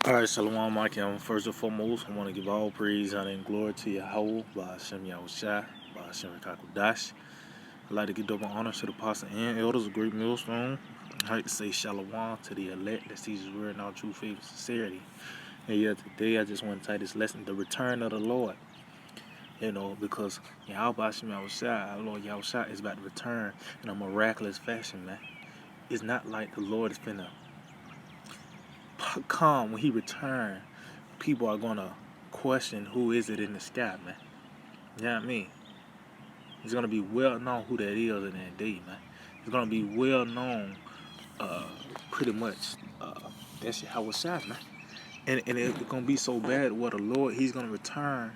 All right, Shalom, Mike. First and foremost, I want to give all praise, honor, and glory to Yahweh, by Hashem Yahushua, by Hashem Rakakudash. I'd like to give double honor to the pastor and elders of Great Millstone. I'd like to say Shalom to the elect that sees his word in all true faith and sincerity. And yeah, today I just want to take this lesson, the return of the Lord. Because Yahweh Hashem Yahushua, our Lord Yahushua, is about to return in a miraculous fashion, man. It's not like the Lord is finna come when he returns. People are gonna question who is it in the sky, man. You know what I mean? It's gonna be well known who that is in that day, man. It's gonna be well known, uh, pretty much. That's how it's shot, man. And it's gonna be so bad. What the Lord, He's gonna return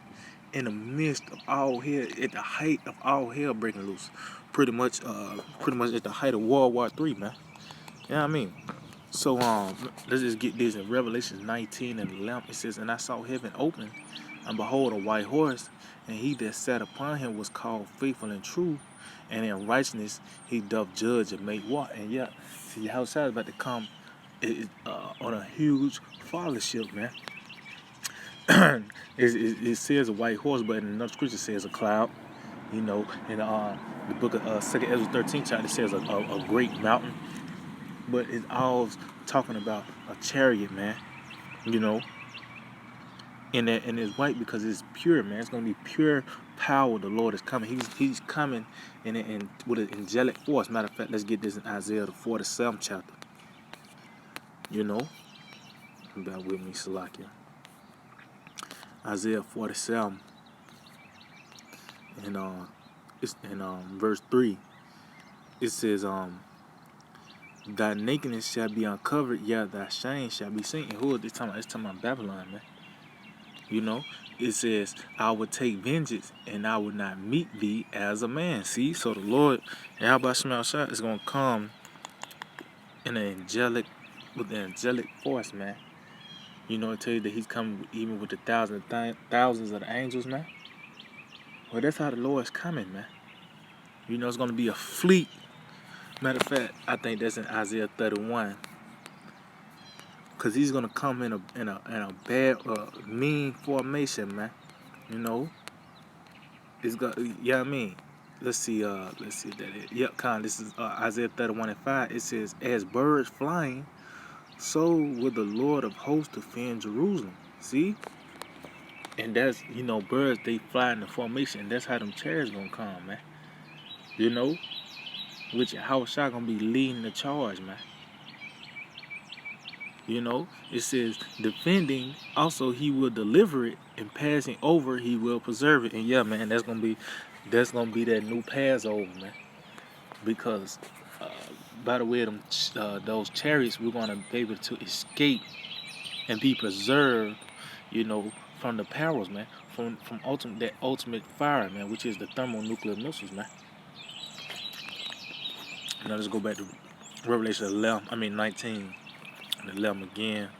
in the midst of all hell, at the height of all hell breaking loose. Pretty much at the height of World War III, man. You know what I mean? So let's just get this in Revelation 19 and 11. It says, "And I saw heaven open, and behold, a white horse, and he that sat upon him was called Faithful and True, and in righteousness he doth judge and make war." And yeah, see how it's about to come on a huge fathership, man. It says a white horse, but in another scripture says a cloud. In the book of 2 Ezra 13 chapter, it says a great mountain. But it's all talking about a chariot, man. You know, and it's white because it's pure, man. It's gonna be pure power. The Lord is coming. He's coming in with an angelic force. Matter of fact, let's get this in Isaiah the 47th chapter. Bear with me, Salakia. Isaiah 47, and it's in verse 3. It says thy nakedness shall be uncovered, yeah, thy shame shall be seen. And who is this talking about? It's talking about Babylon, man. It says, I will take vengeance and I will not meet thee as a man. See, so the Lord, Yahweh Shema Shah, is going to come with the angelic force, man. It tell you that he's coming even with the thousands of the angels, man. Well, that's how the Lord's coming, man. It's going to be a fleet. Matter of fact, I think that's in Isaiah 31. Because he's going to come in a bad, mean formation, man. It's got, yeah, I mean, let's see that. Yep, this is Isaiah 31 and 5. It says, as birds flying, so will the Lord of hosts defend Jerusalem. See? And that's, birds, they fly in the formation. And that's how them chariots gonna come, man. Which Yahushua gonna be leading the charge, man. It says, defending, also he will deliver it, and passing over, he will preserve it. And yeah, man, that's gonna be that new Passover, man. Because by the way, those chariots, we're gonna be able to escape and be preserved, from the perils, man, from ultimate fire, man, which is the thermonuclear missiles, man. Now let's go back to Revelation 19 and 11 again.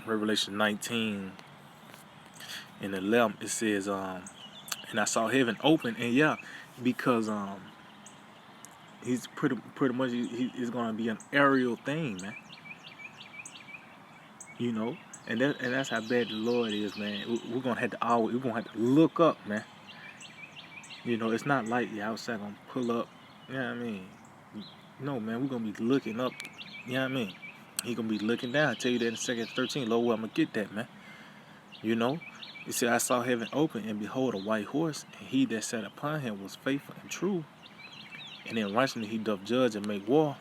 Revelation 19 and 11, it says, and I saw heaven open, and yeah, because he's pretty much he's gonna be an aerial thing, man. And that's how bad the Lord is, man. We're gonna have to look up, man. It's not like the outside gonna pull up. You know what I mean? No, man, we're gonna be looking up. You know what I mean? He gonna be looking down. I tell you that in 2 13. Lord, where I'm gonna get that, man. It said, I saw heaven open, and behold, a white horse, and he that sat upon him was faithful and true. And in righteousness he doth judge and make war.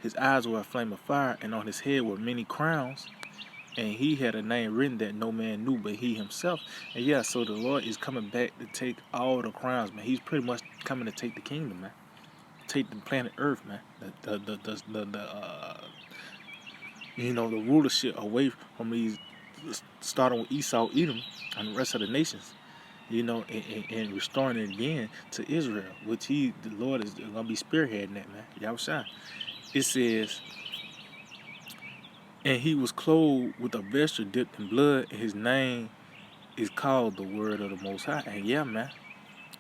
His eyes were a flame of fire, and on his head were many crowns. And he had a name written that no man knew but he himself. And yeah, so the Lord is coming back to take all the crowns, man. He's pretty much coming to take the kingdom, man. Take the planet Earth, man. The rulership away from these, starting with Esau, Edom, and the rest of the nations. And restoring it again to Israel, which the Lord is gonna be spearheading that, man. Yahushua. It says, and he was clothed with a vesture dipped in blood, and his name is called the Word of the Most High. And yeah, man.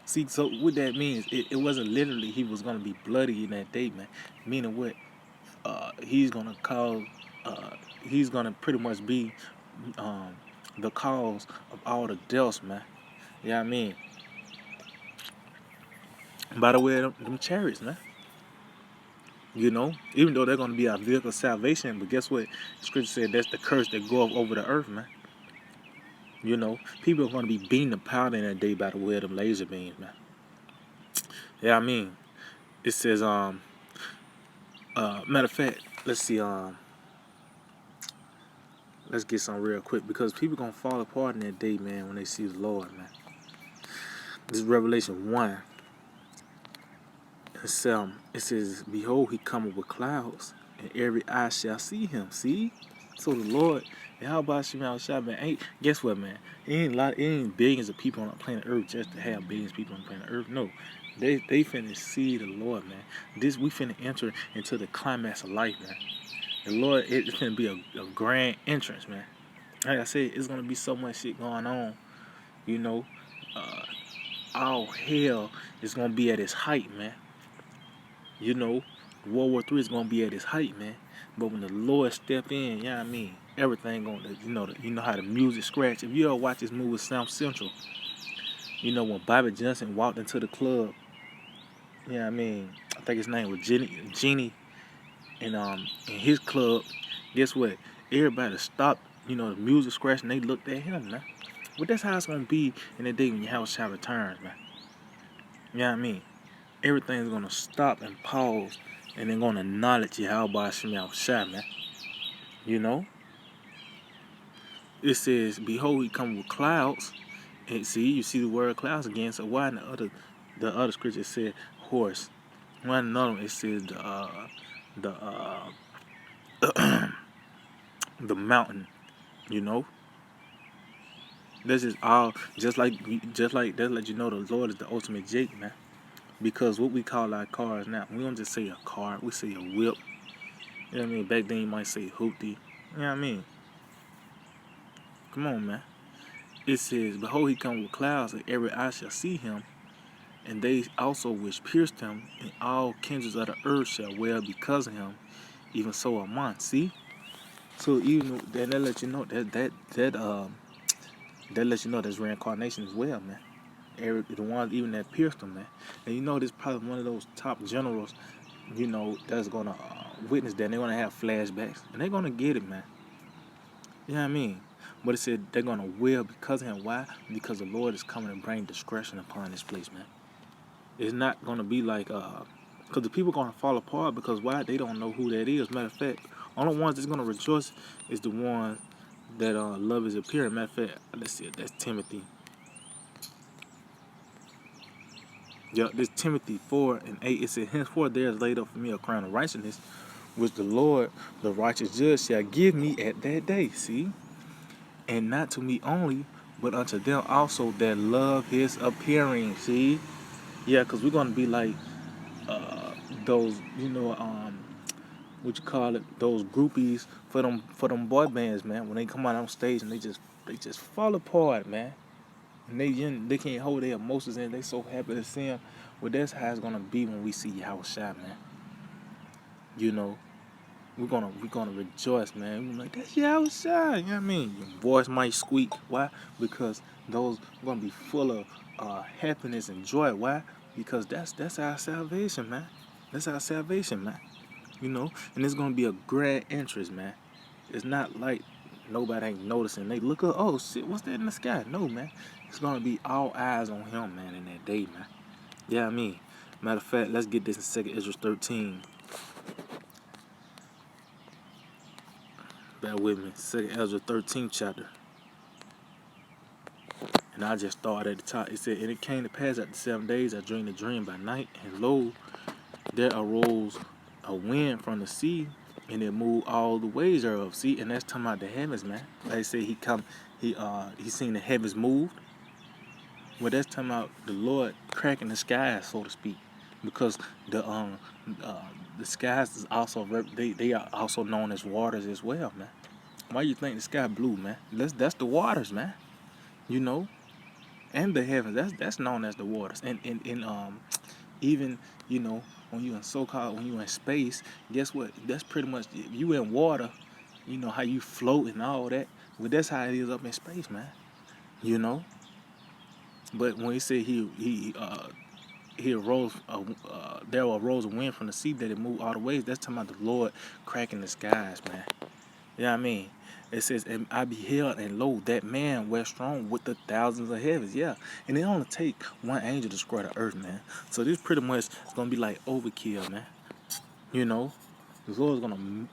See, so what that means, it wasn't literally he was going to be bloody in that day, man. Meaning what? he's gonna cause, he's gonna pretty much be um, the cause of all the deaths, man. Yeah, I mean, by the way, them chariots, man. Even though they're gonna be our vehicle of salvation, but guess what? Scripture said that's the curse that go up over the earth, man. People are gonna be beating the powder in that day by the way of them laser beams, man. Yeah, I mean, it says matter of fact, let's see let's get some real quick because people gonna fall apart in that day, man, when they see the Lord, man. This is Revelation 1. It says, behold, he cometh with clouds, and every eye shall see him. See? So the Lord, and how about Shemal Shah, man? Guess what, man? It ain't billions of people on the planet Earth just to have billions of people on the planet Earth. No. They finna see the Lord, man. We finna enter into the climax of life, man. The Lord, it's finna be a grand entrance, man. Like I said, it's gonna be so much shit going on, you know. All hell is gonna be at its height, man. World War III is gonna be at its height, man. But when the Lord step in, you know what I mean, everything gonna, you know how the music scratch. If you ever watch this movie South Central, when Bobby Johnson walked into the club, you know what I mean, I think his name was Genie, and in his club, guess what? Everybody stopped, the music scratching, they looked at him, man. Well, that's how it's gonna be in the day when your house shall returns, man. You know what I mean? Everything's gonna stop and pause, and they're gonna acknowledge Yahweh Shemel Shah, man. It says, behold, he come with clouds. And you see the word clouds again. So why in the other scripture said horse? Why in another one it says the the mountain, This is all just like that let you know the Lord is the ultimate Jake, man. Because what we call our cars now, we don't just say a car, we say a whip. You know what I mean? Back then you might say hoopty. You know what I mean? Come on, man. It says, behold, he come with clouds, and every eye shall see him, and they also which pierced him, and all kindreds of the earth shall wail because of him, even so among. See? So even that lets you know that lets you know there's reincarnation as well, man. The ones even that pierced him, man. And this probably one of those top generals, that's gonna witness that. And they're gonna have flashbacks, and they're gonna get it, man. You know what I mean? But it said they're gonna wail because of him. Why? Because the Lord is coming to bring discretion upon this place, man. It's not gonna be like because the people gonna fall apart because why? They don't know who that is. Matter of fact, only ones that's gonna rejoice is the ones that love is appearing. Matter of fact, let's see, that's Timothy. Yeah, this Timothy 4:8. It said, henceforth there is laid up for me a crown of righteousness, which the Lord, the righteous judge, shall give me at that day. See? And not to me only, but unto them also that love his appearing. See? Yeah, because we're going to be like those, what you call it, those groupies for them boy bands, man. When they come out on stage and they just fall apart, man. And they can't hold their emotions in. They so happy to see him. Well, that's how it's going to be when we see Yahweh Shai, man. We're gonna rejoice, man. We're like, that's Yahweh Shai. You know what I mean? Your voice might squeak. Why? Because those are gonna be full of happiness and joy. Why? Because that's our salvation, man. That's our salvation, man. And it's gonna be a grand interest, man. It's not like nobody ain't noticing. They look up, oh shit, what's that in the sky? No, man. It's gonna be all eyes on him, man, in that day, man. Yeah, I mean. Matter of fact, let's get this in 2 Ezra 13. Bear with me. 2 Ezra 13th chapter. And I just started at the top. It said, and it came to pass after 7 days I dreamed a dream by night, and lo, there arose a wind from the sea, and it moved all the ways thereof. See, and that's talking about the heavens, man. Like I said, he seen the heavens move. Well, that's talking about the Lord cracking the skies, so to speak, because the skies is also they are also known as waters as well, man. Why you think the sky blue, man? That's the waters, man. And the heavens. That's known as the waters. And even when you in so-called, when you in space, guess what? That's pretty much, if you in water, you know how you float and all that. Well, that's how it is up in space, man. You know. But when he said he arose, there arose a wind from the sea that it moved all the ways. That's talking about the Lord cracking the skies, man. You know what I mean? It says, and I beheld, and lo, that man was strong with the thousands of heavens. Yeah. And it only take one angel to destroy the earth, man. So this pretty much is going to be like overkill, man. You know? The Lord's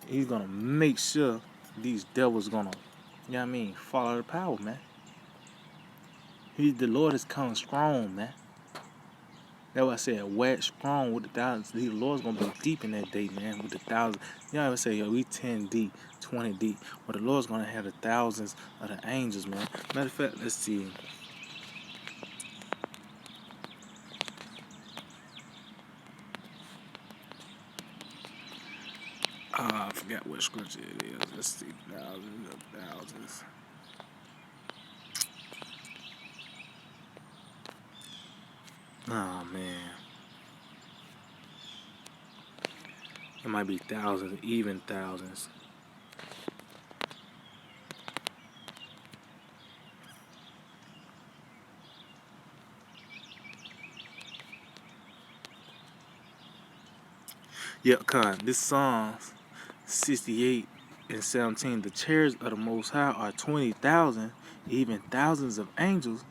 he's going to make sure these devils going to, you know what I mean, follow the power, man. The Lord is coming strong, man. That's why I said, wax strong with the thousands. The Lord's going to be deep in that day, man, with the thousands. You know, I would say, yo, we 10 deep, 20 deep. But the Lord's going to have the thousands of the angels, man. Matter of fact, let's see. I forgot what scripture it is. Let's see. Thousands of thousands. Oh, man. It might be thousands, even thousands. Yeah, this Psalms 68 and 17. The chariots of the Most High are 20,000, even thousands of angels.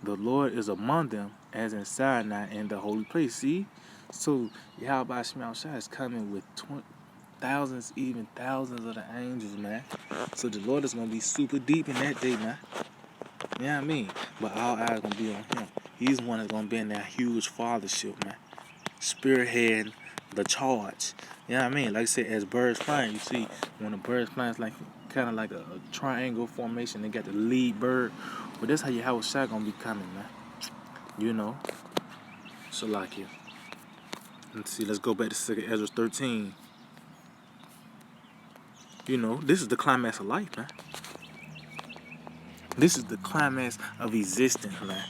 The Lord is among them, as in Sinai in the holy place. See? So, Yahweh Shema Shai is coming with thousands, even thousands of the angels, man. So, the Lord is going to be super deep in that day, man. You know what I mean? But all eyes going to be on him. He's the one that's going to be in that huge fathership, man. Spearheading the charge. You know what I mean? Like I said, as birds flying, you see when a bird flying, it's like kind of like a triangle formation. They got the lead bird. But that's how your house shot gonna be coming, man. You know. So like it. Let's see. Let's go back to 2 Ezra 13. You know, this is the climax of life, man. This is the climax of existence, man.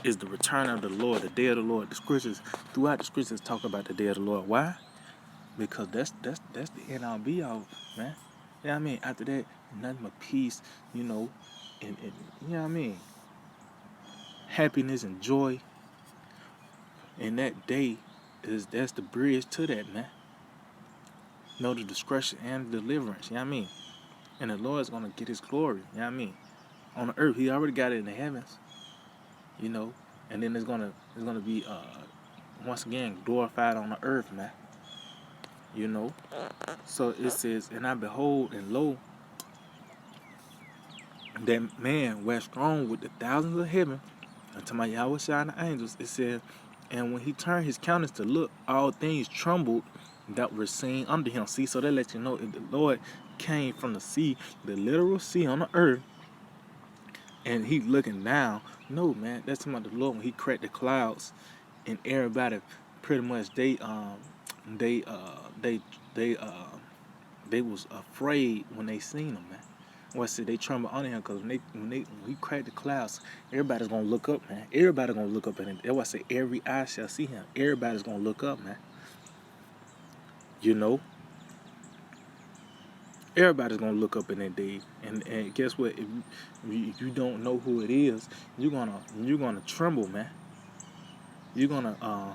Is the return of the Lord, the day of the Lord. The scriptures, throughout the scriptures, talk about the day of the Lord. Why? Because that's the end all be all, man. You know what I mean? After that, nothing but peace, you know, and you know what I mean? Happiness and joy. And that day that's the bridge to that, man. Know the discretion and deliverance, you know what I mean? And the Lord's gonna get his glory, you know what I mean? On the earth, he already got it in the heavens, you know, and then it's gonna be once again glorified on the earth, man. You know? So it says, and I behold, and lo, that man was strong with the thousands of heaven, unto my Yahweh Shai and the angels. It says, and when he turned his countenance to look, all things trembled that were seen under him. See, so that lets you know if the Lord came from the sea, the literal sea on the earth, and he looking down. No, man, that's talking about the Lord when he cracked the clouds, and everybody pretty much they was afraid when they seen him, man. Well, I said they trembled under him because when he cracked the clouds, everybody's gonna look up, man. Everybody's gonna look up at him. That's why I say every eye shall see him. Everybody's gonna look up, man. You know, everybody's gonna look up in that day, and guess what? If you don't know who it is, you're gonna tremble, man. You're gonna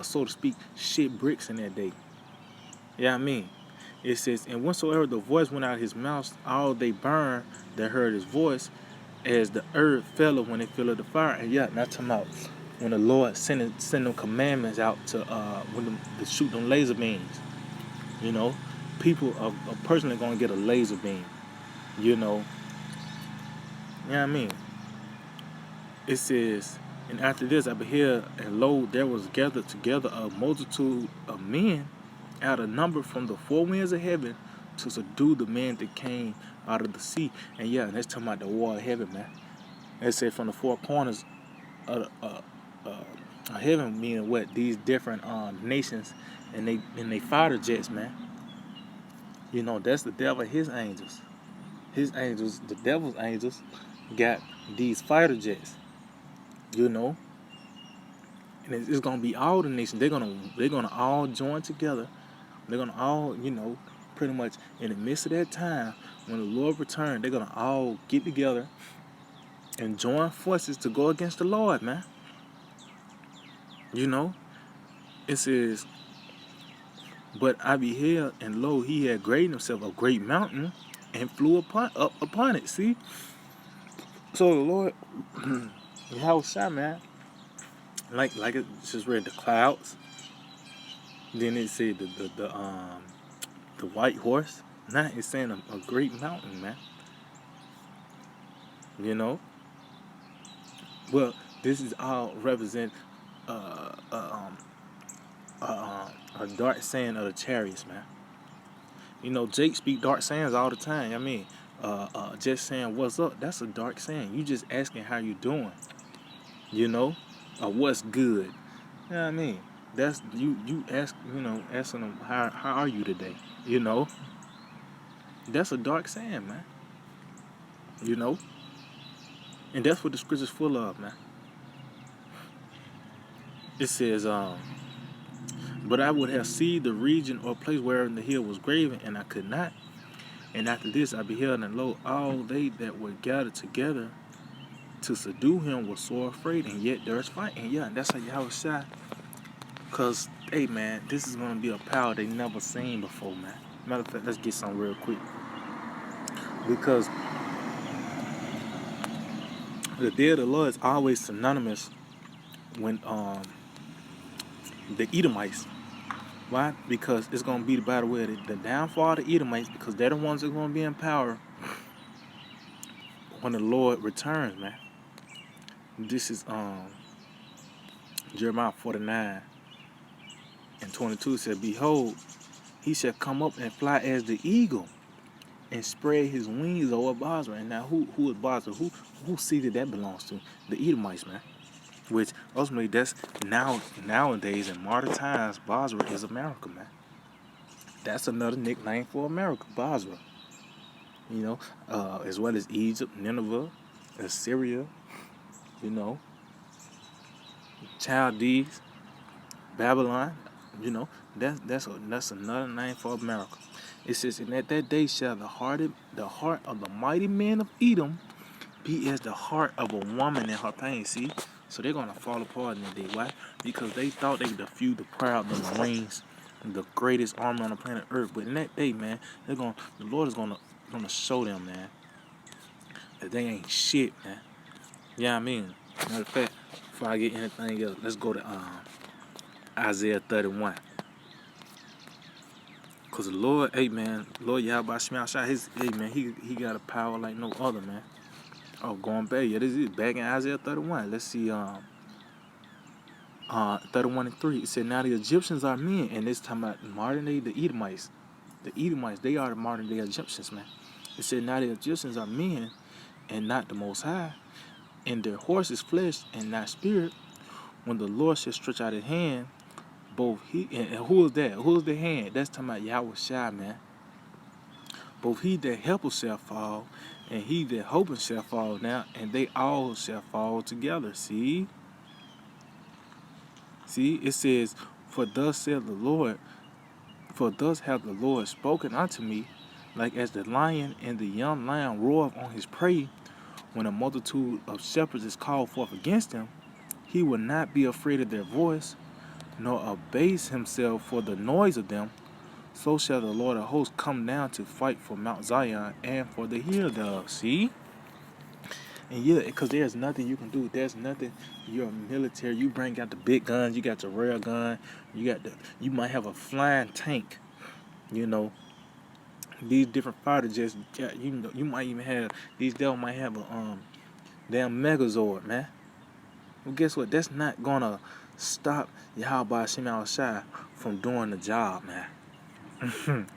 so to speak, shit bricks in that day. Yeah, I mean. It says, and whensoever the voice went out of his mouth, all they burned that heard his voice, as the earth fell when it filled the fire. And yeah, not talking about when the Lord send them commandments out to to shoot them laser beams. You know, people are personally gonna get a laser beam. You know what I mean? It says, and after this I beheld, and lo, there was gathered together a multitude of men out of number from the four winds of heaven to subdue the men that came out of the sea. And yeah, that's talking about the war of heaven, man. It said from the four corners of heaven, meaning what? These different nations and they fighter jets, man. You know, that's the devil and his angels. His angels, the devil's angels, got these fighter jets. You know, And it's gonna be all the nations. They're gonna all join together. They're gonna all, pretty much in the midst of that time when the Lord returns, they're gonna all get together and join forces to go against the Lord, man. You know, it says, but I beheld, and lo, he had graded himself a great mountain and flew up upon it. See, so the Lord, Yahweh Shai, man, like it just read the clouds. Then it said the white horse. Now it's saying a great mountain, man. You know, well, this is all represent uh, uh, um, a dark saying of the chariots, man. You know, Jake speak dark sayings all the time. I mean, just saying what's up, that's a dark saying. You just asking how you doing, you know, or what's good. You know what I mean? That's you ask, asking them how are you today? You know, that's a dark saying, man. You know, and that's what the scripture's full of, man. It says, but I would have seen the region or place wherein the hill was graven, and I could not. And after this I beheld, and lo, all they that were gathered together to subdue him were sore afraid, and yet there's fighting. Yeah, and that's how Yahweh Shai. Because, hey, man, this is going to be a power they never seen before, man. Matter of fact, let's get something real quick. Because the day of the Lord is always synonymous when the Edomites. Why? Because it's going to be the battle where the downfall of the Edomites, because they're the ones that are going to be in power when the Lord returns, man. This is Jeremiah 49 and 22 said, behold, he shall come up and fly as the eagle and spread his wings over Basra. And now who is Basra? Who city that belongs to? The Edomites, man. Which ultimately that's nowadays in modern times, Basra is America, man. That's another nickname for America, Basra. You know, as well as Egypt, Nineveh, Assyria, you know, Chaldees, Babylon. You know, that's another name for America. It says, and at that day shall the heart of the mighty men of Edom be as the heart of a woman in her pain. See, so they're gonna fall apart in that day. Why? Because they thought they could defeat the proud, the Marines, the greatest army on the planet Earth. But in that day, man, the Lord is gonna show them, man, that they ain't shit, man. Yeah, I mean, matter of fact, before I get anything else, let's go to Isaiah 31. Cause the Lord, hey man, Lord Yahweh Shemel Shai, he got a power like no other, man. Oh, going back, yeah, this is back in Isaiah 31. Let's see, 31 and 3. It said, now the Egyptians are men, and it's talking about modern day the Edomites. The Edomites, they are the modern day Egyptians, man. It said, now the Egyptians are men, and not the Most High, and their horse is flesh and not spirit. When the Lord shall stretch out his hand, both he and who is that? Who is the hand? That's talking about Yahweh Shai, man. Both he that helpeth shall fall, and he that hopeth shall fall now, and they all shall fall together. See, it says, for thus saith the Lord, for thus hath the Lord spoken unto me, like as the lion and the young lion roareth on his prey, when a multitude of shepherds is called forth against him, he will not be afraid of their voice, nor abase himself for the noise of them. So shall the Lord of hosts come down to fight for Mount Zion and for the hill thereof. See? And yeah, because there's nothing you can do. There's nothing. You're military. You bring out the big guns. You got the rail gun. You might have a flying tank. You know, these different fighter jets. You might even have these. Devils might have a damn Megazord, man. Well, guess what? That's not gonna stop Yahweh Shemel Shai from doing the job, man.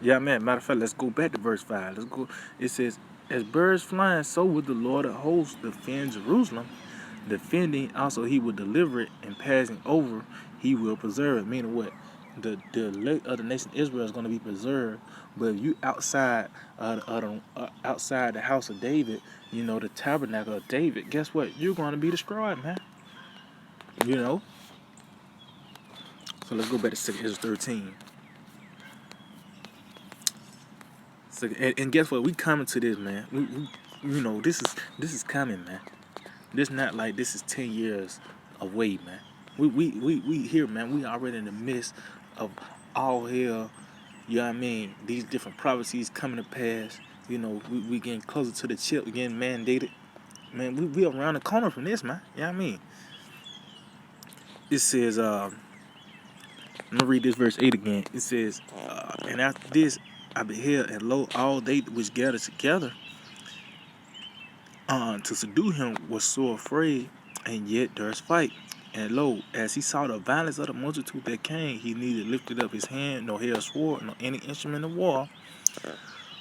Yeah, man. Matter of fact, let's go back to verse 5. Let's go. It says, as birds flying, so would the Lord of hosts defend Jerusalem. Defending, also he will deliver it, and passing over, he will preserve it. Meaning what? The elect of the nation Israel is going to be preserved. But if you outside outside the house of David, you know, the tabernacle of David, guess what? You're going to be destroyed, man. You know? So let's go back to 2 Ezra 13. So, and guess what? We coming to this, man. You know, this is coming, man. This not like this is 10 years away, man. We here, man. We already in the midst of all hell. You know what I mean? These different prophecies coming to pass. You know, we getting closer to the chip, getting mandated. Man, we around the corner from this, man. You know what I mean? It says, I'm gonna read this verse 8 again. It says, and after this I beheld, and lo, all they which gathered together to subdue him was so afraid, and yet durst fight. And lo, as he saw the violence of the multitude that came, he neither lifted up his hand, nor held sword, nor any instrument of war,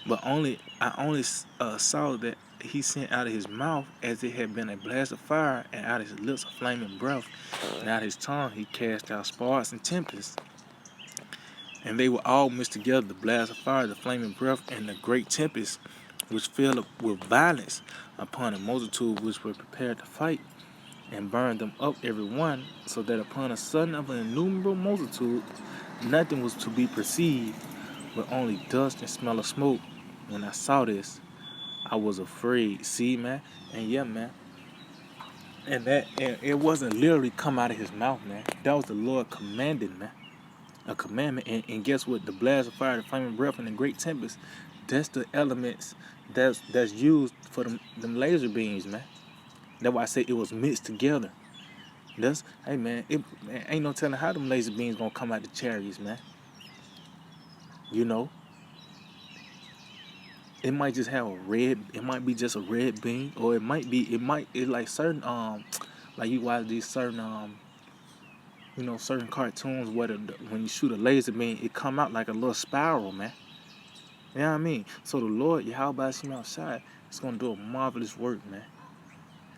but I only saw that he sent out of his mouth as it had been a blast of fire, and out of his lips a flaming breath, and out of his tongue he cast out sparks and tempests. And they were all mixed together, the blast of fire, the flaming breath, and the great tempest, which fell with violence upon a multitude which were prepared to fight, and burned them up every one, so that upon a sudden of an innumerable multitude nothing was to be perceived, but only dust and smell of smoke. When I saw this, I was afraid. See, man? And yeah, man. And it wasn't literally come out of his mouth, man. That was the Lord commanding, man. A commandment. And guess what? The blast of fire, the flaming breath, and the great tempest, that's the elements that's used for them laser beams, man. That's why I say it was mixed together. Hey, man, ain't no telling how them laser beams gonna come out the chariots, man. You know? It might just have it might be just a red beam, or it's like certain, like you watch these certain, certain cartoons where when you shoot a laser beam, it come out like a little spiral, man. You know what I mean? So the Lord, Yahweh Hashem outside, is going to do a marvelous work, man.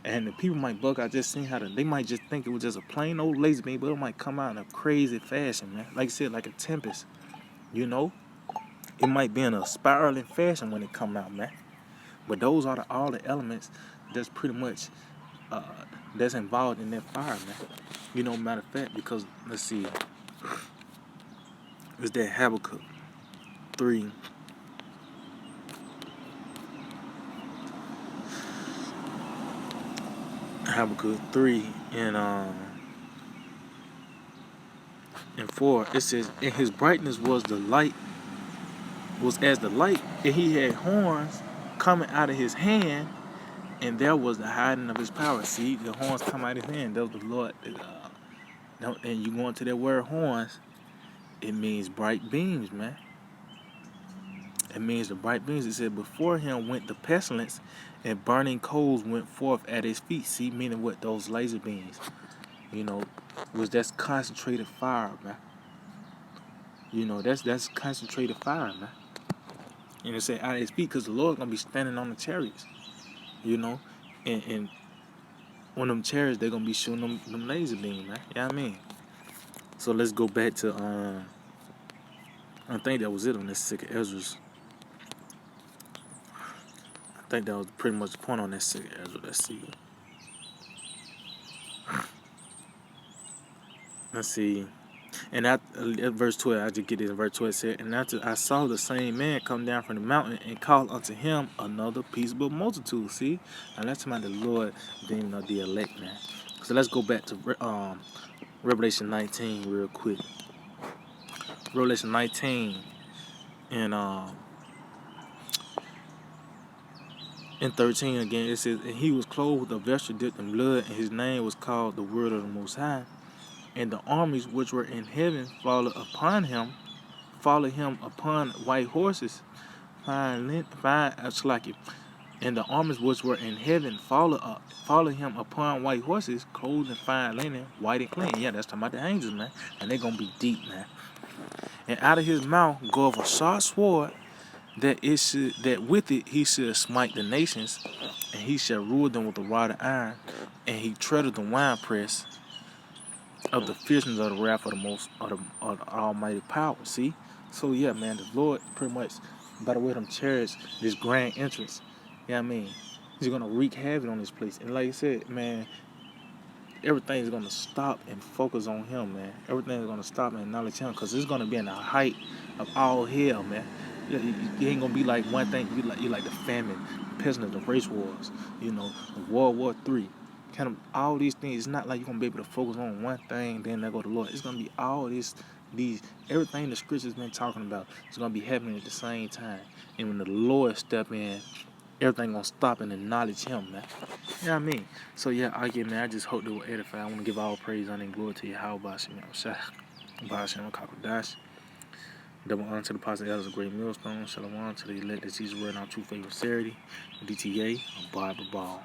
And the people might bug out just seeing they might just think it was just a plain old laser beam, but it might come out in a crazy fashion, man. Like I said, like a tempest, you know? It might be in a spiraling fashion when it come out, man. But those are all the elements that's pretty much that's involved in that fire, man. You know, matter of fact, because let's see, it's that Habakkuk 3. Habakkuk 3 and 4. It says, "And his brightness was as the light, and he had horns coming out of his hand." And there was the hiding of his power. See, the horns come out of his hand. That was the Lord. And you go into that word horns, it means bright beams, man. It means the bright beams. It said, before him went the pestilence, and burning coals went forth at his feet. See, meaning what? Those laser beams. You know, that's concentrated fire, man. You know, that's concentrated fire, man. And it said out of his feet, because the Lord gonna be standing on the chariots. You know, and on them chariots, they're gonna be shooting them laser beams, man. You know what I mean? So let's go back to I think that was it on this 2 Ezra's. I think that was pretty much the point on that 2 Ezra. Let's see. And at verse 12, I just get this in verse 12. It said, and after I saw the same man come down from the mountain and call unto him another peaceable multitude. See? And that's about the Lord being the elect, man. So let's go back to Revelation 19 real quick. Revelation 19 and 13 again. It says, and he was clothed with a vesture dipped in blood, and his name was called the Word of the Most High. And the armies which were in heaven followed him upon white horses, and the armies which were in heaven follow him upon white horses, clothed in fine linen, white and clean. Yeah, that's talking about the angels, man. And they're gonna be deep, man. And out of his mouth goeth a sharp sword, that with it he should smite the nations, and he shall rule them with a rod of iron, and he treadeth the winepress of the fierceness of the wrath of the Almighty power. See? So yeah, man, the Lord pretty much, by the way them chariots, this grand entrance, you know what I mean? He's gonna wreak havoc on this place. And like I said, man, everything's gonna stop and focus on him, man. Everything's gonna stop and acknowledge him, cause it's gonna be in the height of all hell, man. You ain't gonna be like one thing. You like the famine, the pestilence, the race wars, World War III. Kind of all these things. It's not like you're gonna be able to focus on one thing, then there go the Lord. It's gonna be all these everything the scripture's been talking about. It's gonna be happening at the same time. And when the Lord step in, everything gonna stop and acknowledge him, man. You know what I mean? So yeah, man, I just hope they will edify. I want to give all praise, honor, and glory to you. How about you, Shah? Basham Kakadash. Double honor to the positive elders of Great Millstone. Shalom to the elect that sees the word in our true faith and sincerity. DTA, a Bible ball.